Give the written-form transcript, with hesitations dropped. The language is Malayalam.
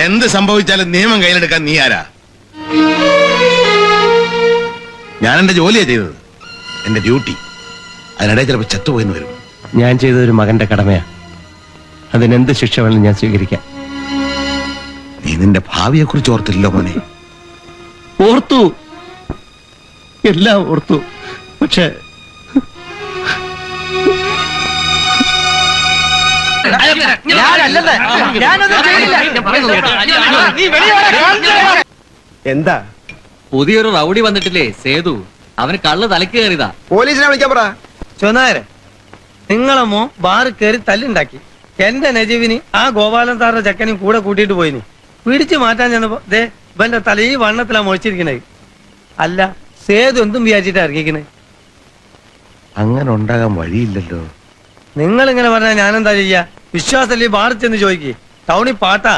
എന്ത് സംഭവിച്ചാലും നിയമം കയ്യിലെടുക്കാൻ നീ ആരാ? ഞാൻ എന്റെ ജോലിയാ ചെയ്തത്, എന്റെ ഡ്യൂട്ടി. അതിനിടെ ചിലപ്പോ ചത്തുപോയെന്ന് വരും. ഞാൻ ചെയ്തൊരു മകന്റെ കടമയാ. അതിനെന്ത് ശിക്ഷ വേണം ഞാൻ സ്വീകരിക്കാം. നീ നിന്റെ ഭാവിയെ കുറിച്ച് ഓർത്തില്ലല്ലോ മോനെ. ഓർത്തു, എല്ലാം ഓർത്തു. പക്ഷെ എന്താ? പുതിയൊരു റൗഡി വന്നിട്ടില്ലേ, സേതു. അവന് കള്ള് തലക്ക് കയറിയതാ. പോലീസിനെ വിളിക്കാൻ പറ. ചൊനാരെ, നിങ്ങളെ മോ ബാറ് കയറി തല്ലുണ്ടാക്കി. എന്റെ നജീവിന് ആ ഗോപാലൻ സാറിന്റെ ചെക്കനും കൂടെ കൂട്ടിയിട്ട് പോയിനി. പിടിച്ചു മാറ്റാൻ ചെന്നപ്പോ ദേ ഇവന്റെ തല ഈ വണ്ണത്തിലാ മുഴിച്ചിരിക്കണേ. അല്ല, സേതു എന്തും വിചാരിച്ചിട്ടാ ഇറങ്ങിക്കണേ. അങ്ങനെ ഉണ്ടാകാൻ വഴിയില്ലല്ലോ. നിങ്ങൾ ഇങ്ങനെ പറഞ്ഞാൽ ഞാനെന്താ ചെയ്യാ? വിശ്വാസല്ലേ ബാറിൽ ചെന്ന് ചോദിക്കേ. ടൗണിൽ പാട്ടാ.